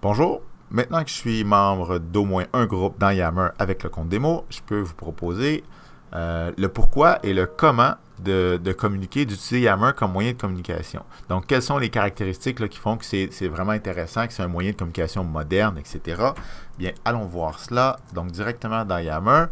Bonjour, maintenant que je suis membre d'au moins un groupe dans Yammer avec le compte démo, je peux vous proposer le pourquoi et le comment de communiquer, d'utiliser Yammer comme moyen de communication. Donc, quelles sont les caractéristiques là, qui font que c'est vraiment intéressant, que c'est un moyen de communication moderne, etc. Bien, allons voir cela. Donc, directement dans Yammer.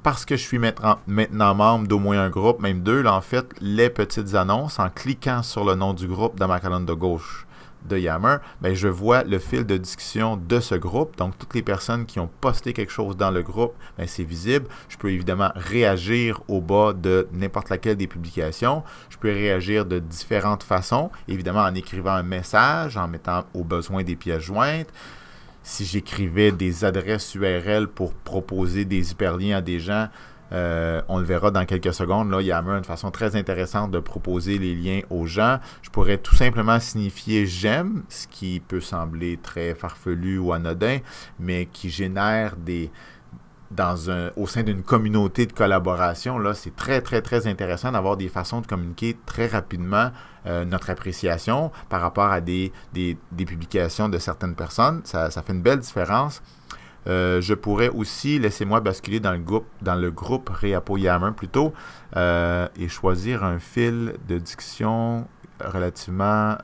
Parce que je suis maintenant membre d'au moins un groupe, même deux, là, en fait, les petites annonces, en cliquant sur le nom du groupe dans ma colonne de gauche de Yammer, bien, je vois le fil de discussion de ce groupe. Donc, toutes les personnes qui ont posté quelque chose dans le groupe, c'est visible. Je peux évidemment réagir au bas de n'importe laquelle des publications. Je peux réagir de différentes façons, évidemment en écrivant un message, en mettant au besoin des pièces jointes. Si j'écrivais des adresses URL pour proposer des hyperliens à des gens, on le verra dans quelques secondes. Là, Yammer a une façon très intéressante de proposer les liens aux gens. Je pourrais tout simplement signifier j'aime, ce qui peut sembler très farfelu ou anodin, mais qui génère au sein d'une communauté de collaboration, là, c'est très intéressant d'avoir des façons de communiquer très rapidement notre appréciation par rapport à des publications de certaines personnes. Ça fait une belle différence. Je pourrais aussi, laissez-moi basculer dans le groupe Reapo Yammer plutôt, et choisir un fil de discussion relativement...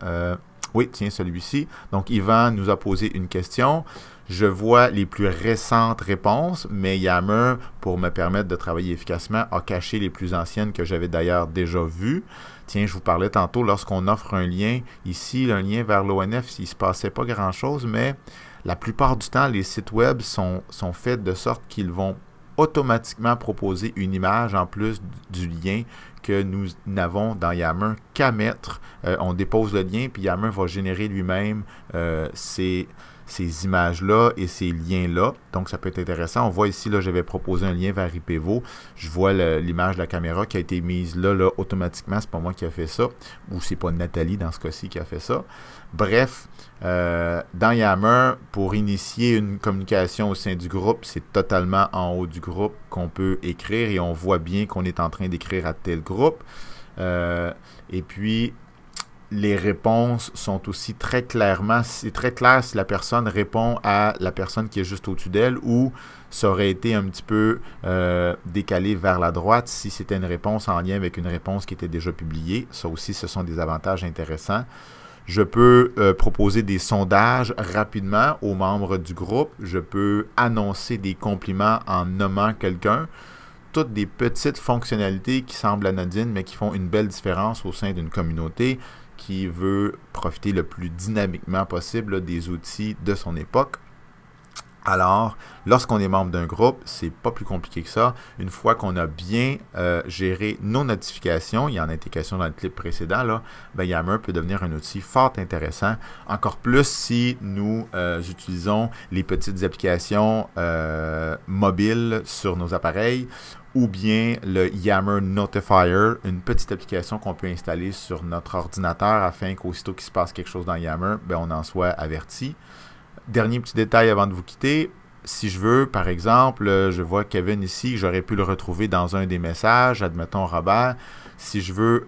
oui, tiens, celui-ci. Donc, Yvan nous a posé une question. Je vois les plus récentes réponses, mais Yammer, pour me permettre de travailler efficacement, a caché les plus anciennes que j'avais d'ailleurs déjà vues. Tiens, je vous parlais tantôt, lorsqu'on offre un lien, ici, un lien vers l'ONF, il ne se passait pas grand-chose, mais la plupart du temps, les sites web sont faits de sorte qu'ils vont automatiquement proposer une image en plus du lien que nous n'avons dans Yammer qu'à mettre. On dépose le lien, puis Yammer va générer lui-même ces images-là et ces liens-là. Donc, ça peut être intéressant. On voit ici, là, j'avais proposé un lien vers IPEVO. Je vois l'image de la caméra qui a été mise là automatiquement. C'est pas moi qui a fait ça. Ou c'est pas Nathalie, dans ce cas-ci, qui a fait ça. Bref, dans Yammer, pour initier une communication au sein du groupe, c'est totalement en haut du groupe qu'on peut écrire et on voit bien qu'on est en train d'écrire à tel groupe. Et puis, les réponses sont aussi très clairement, c'est très clair si la personne répond à la personne qui est juste au-dessus d'elle ou ça aurait été un petit peu décalé vers la droite si c'était une réponse en lien avec une réponse qui était déjà publiée. Ça aussi, ce sont des avantages intéressants. Je peux proposer des sondages rapidement aux membres du groupe. Je peux annoncer des compliments en nommant quelqu'un. Toutes des petites fonctionnalités qui semblent anodines, mais qui font une belle différence au sein d'une communauté qui veut profiter le plus dynamiquement possible là, des outils de son époque. Alors, lorsqu'on est membre d'un groupe, c'est pas plus compliqué que ça. Une fois qu'on a bien géré nos notifications, il y en a été question dans le clip précédent, là, Yammer peut devenir un outil fort intéressant. Encore plus si nous utilisons les petites applications mobiles sur nos appareils ou bien le Yammer Notifier, une petite application qu'on peut installer sur notre ordinateur afin qu'aussitôt qu'il se passe quelque chose dans Yammer, on en soit averti. Dernier petit détail avant de vous quitter, si je veux, par exemple, je vois Kevin ici, j'aurais pu le retrouver dans un des messages, admettons Robert, si je veux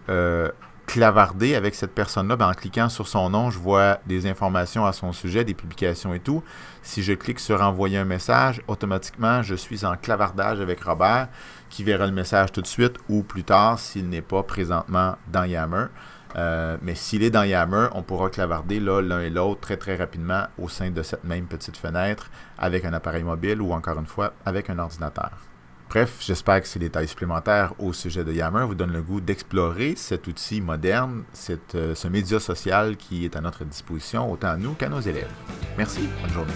clavarder avec cette personne-là, en cliquant sur son nom, je vois des informations à son sujet, des publications et tout. Si je clique sur envoyer un message, automatiquement, je suis en clavardage avec Robert, qui verra le message tout de suite ou plus tard s'il n'est pas présentement dans Yammer. Mais s'il est dans Yammer, on pourra clavarder l'un et l'autre très rapidement au sein de cette même petite fenêtre avec un appareil mobile ou encore une fois avec un ordinateur. Bref, j'espère que ces détails supplémentaires au sujet de Yammer vous donnent le goût d'explorer cet outil moderne, ce média social qui est à notre disposition, autant à nous qu'à nos élèves. Merci, bonne journée.